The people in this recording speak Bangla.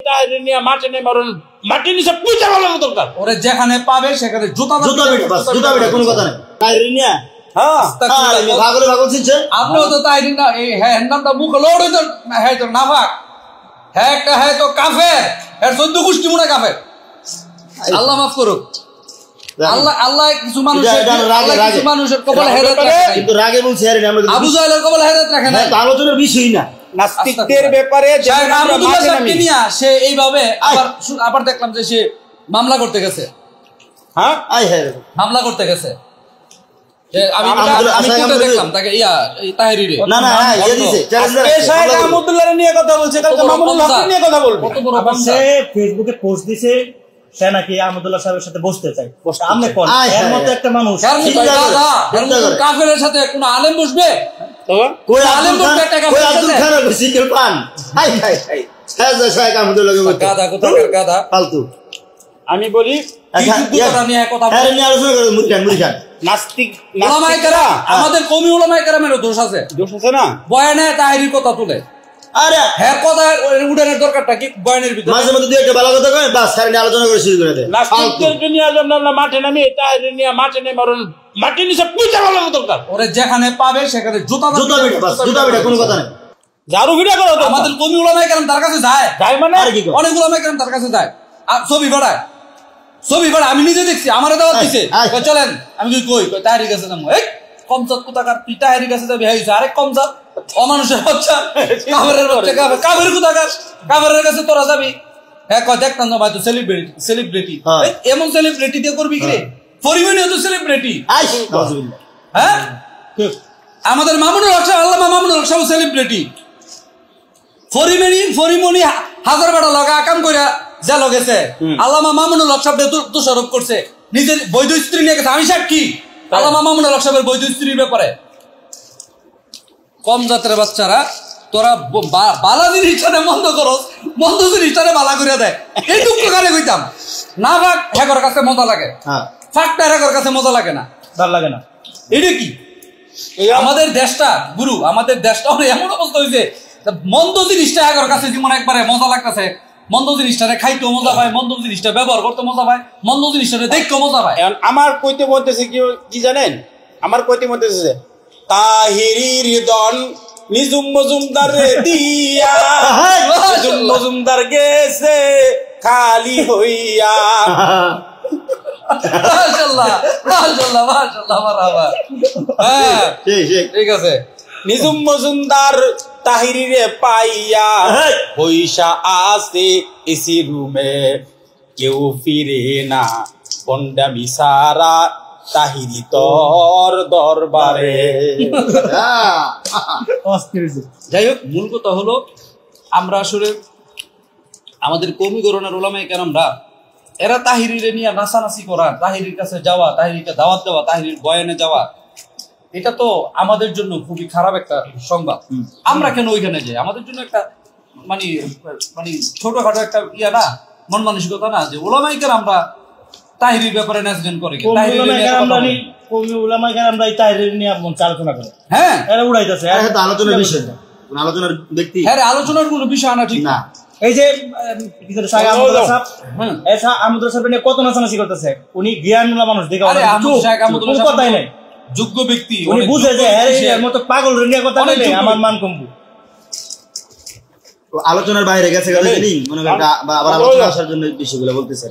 তাহির নিয়ে মাঠে নেই মারুন মাটি নিচে পুঁতে বলার দরকার ওরে যেখানে পাবে সেখানে জুতা বেটা কোনো কথা নাই তাহির নিয়ে হ্যাঁ ভাগলে ভাগল ছিনছে আপনিও তো তাহির না এই হ্যাঁ নামটা মুখ লোড হইতো হ্যাঁ তো নাফাক হ্যাঁ একটা হ্যাঁ তো কাফের এর 14 গোষ্ঠী মনে কাফের আল্লাহ মাফ করুক আল্লাহ কিছু মানুষের কপালে হেদায়েত রাখে কিন্তু রাগে বলছে আরে আমরা আবু জাহেলের কপালে হেদায়েত রাখে না আলোচনার বিষয় না নাস্তিকদের ব্যাপারে সে এইভাবে আবার দেখলাম যে সে মামলা করতে গেছে হ্যাঁ মামলা করতে গেছে আমি দেখলাম তাকে তাহিরিরে না না ইয়ে দিছে শাহেখ আহমদুল্লাহ নিয়ে কথা বলছে কালকে মামুনুল হক নিয়ে কথা বলবে কত বড় সে ফেসবুকে পোস্ট দিছে সে নাকি আহমদুল্লাহ সাহেবের সাথে বসতে চাই আপনি কোন এর মতো একটা মানুষ কাফেরের সাথে কোন আলেম বসবে কই আলেম বসবে একটা কাফেরের সাথে কই আব্দুল খান সিকেল পান হাই হাই হাই শাহেখ আহমদুল্লাহ গাদা কোথাকার গাদা ফালতু আমি বলি নাস্তিক আমাদের কওমি উলামায়ে কেরামের দোষ আছে না বয়ানে তাহিরির কথা তুলে আরে হ্যাঁ কথা উঠানোর দরকারটা কি বয়ানের ভিতরে মাঝে মধ্যে দুই একটা ভালো কথা কয় বাস সারা নিয়ে আলোচনা করে শুরু করে দেয় নাস্তিকদের দুনিয়া জন্য আমরা মাঠে নামি তাহির নিয়ে মাঠে নেই মারুন মাটি নিচে পুঁতে বলার দরকার ওরে যেখানে পাবে সেখানে জুতা বেটা কোনো কথা নাই ঝাড়ু ভিড়া করো আমাদের কওমি উলামায়ে কেরাম তার কাছে যায় মানে অনেক উলামায়ে কেরাম তার কাছে যায় ছবি বাড়ায় আমি নিজে দেখছি আমারে দাওয়াত দিছে চলেন আমি কই তাহিরির কাছে যাবো কমজাত কোথাকার তুই তাহিরির কাছে যাবি হয়েছে আরেক কমজাত অমানুষের বাচ্চা কাফেরের বাচ্চা কাফের কোথাকার কাফেরের কাছে তোরা যাবি হ্যাঁ দেখতাম না ভাই তো সেলিব্রিটি এমন সেলিব্রিটি দিয়ে করবি কি রে পরিমাণে তো সেলিব্রিটি হ্যাঁ আমাদের মামুনুল হক সাহেব আল্লামা মামুনুল হক সাহেব সেলিব্রিটি ফরিমনি হাজার বেটা লাগা কাম কইরা যা লগেছে আল্লামা মামুনুল হক সাহেব দোষারোপ করছে নিজের বৈধ স্ত্রী নিয়ে গেছে আমি সাক্ষী আল্লামা মামুনুল হক সাহেবের বৈধ স্ত্রীর ব্যাপারে কম জাতের বাচ্চারা তোরা বালা জিনিসটারে মন্দ করো মন্দ জিনিসটারে বালা করে দেয় এইটুকু কারে কইতাম না ভাগ হ্যাগর কাছে মজা লাগে ফাঁকটা হ্যাগর কাছে মজা লাগে না ভালো লাগে না এটা কি আমাদের দেশটা গুরু আমাদের দেশটা এমন অবস্থা হয়েছে মন্দ জিনিসটা হ্যাগর কাছে যেমন একবারে মজা লাগতেছে মন্দ জিনিসটারে খাইতে মজা পায় মন্দ জিনিসটা ব্যবহার করতে মজা পায় মন্দ জিনিসটারে দেখতে মজা পায় আমার কইতে বলতেছে কি জানেন আমার কইতে বলতেছে তাহিরির দন নিজুম মজুমদার দিয়া নিজুম মজুমদার গেছে খালি হইয়া মাশাআল্লাহ মাশাআল্লাহ মাশাআল্লাহ মারহাবা হ্যাঁ ঠিক আছে নিজুম মজুমদার তাহিরিরে পাইয়া পয়সা আছে এসি রুমে কেউ ফিরে না পন্ডামি সারা তাহিরি তোর দরবারে যাই হোক মূল কথা হলো আমরা আসলে আমাদের কওমি গণনার উলামায়ে কেরামরা এরা তাহিরিরে নিয়ে নাচানাচি করা তাহিরির কাছে যাওয়া তাহিরিকে দাওয়াত দেওয়া তাহিরির বয়ানে যাওয়া এটা তো আমাদের জন্য খুবই খারাপ একটা সংবাদ আমরা কেন ওইখানে যাই আমাদের জন্য একটা মানে ছোটখাটো একটা না মন মানসিকতা না যে উলামায়ে কেরামরা তাহিরির ব্যাপারে নাচগান করে আলোচনা করে হ্যাঁ এরা উড়াইতেছে আলোচনার বিষয় না আলোচনার ব্যক্তি হ্যাঁ আলোচনার কোনো বিষয় আনা ঠিক না এই যে আহমদুল্লাহ সাহেব নিয়ে কত নাচানাচি করতেছে উনি জ্ঞানওয়ালা মানুষ দেখে কথাই নাই যোগ্য ব্যক্তি উনি বুঝে যে এর মতো পাগল নিয়ে কথা বলে আমার মান কমবো আলোচনার বাইরে গেছে মনে হয় আবার আলোচনা আসার জন্য বিষয়গুলো বলতেছে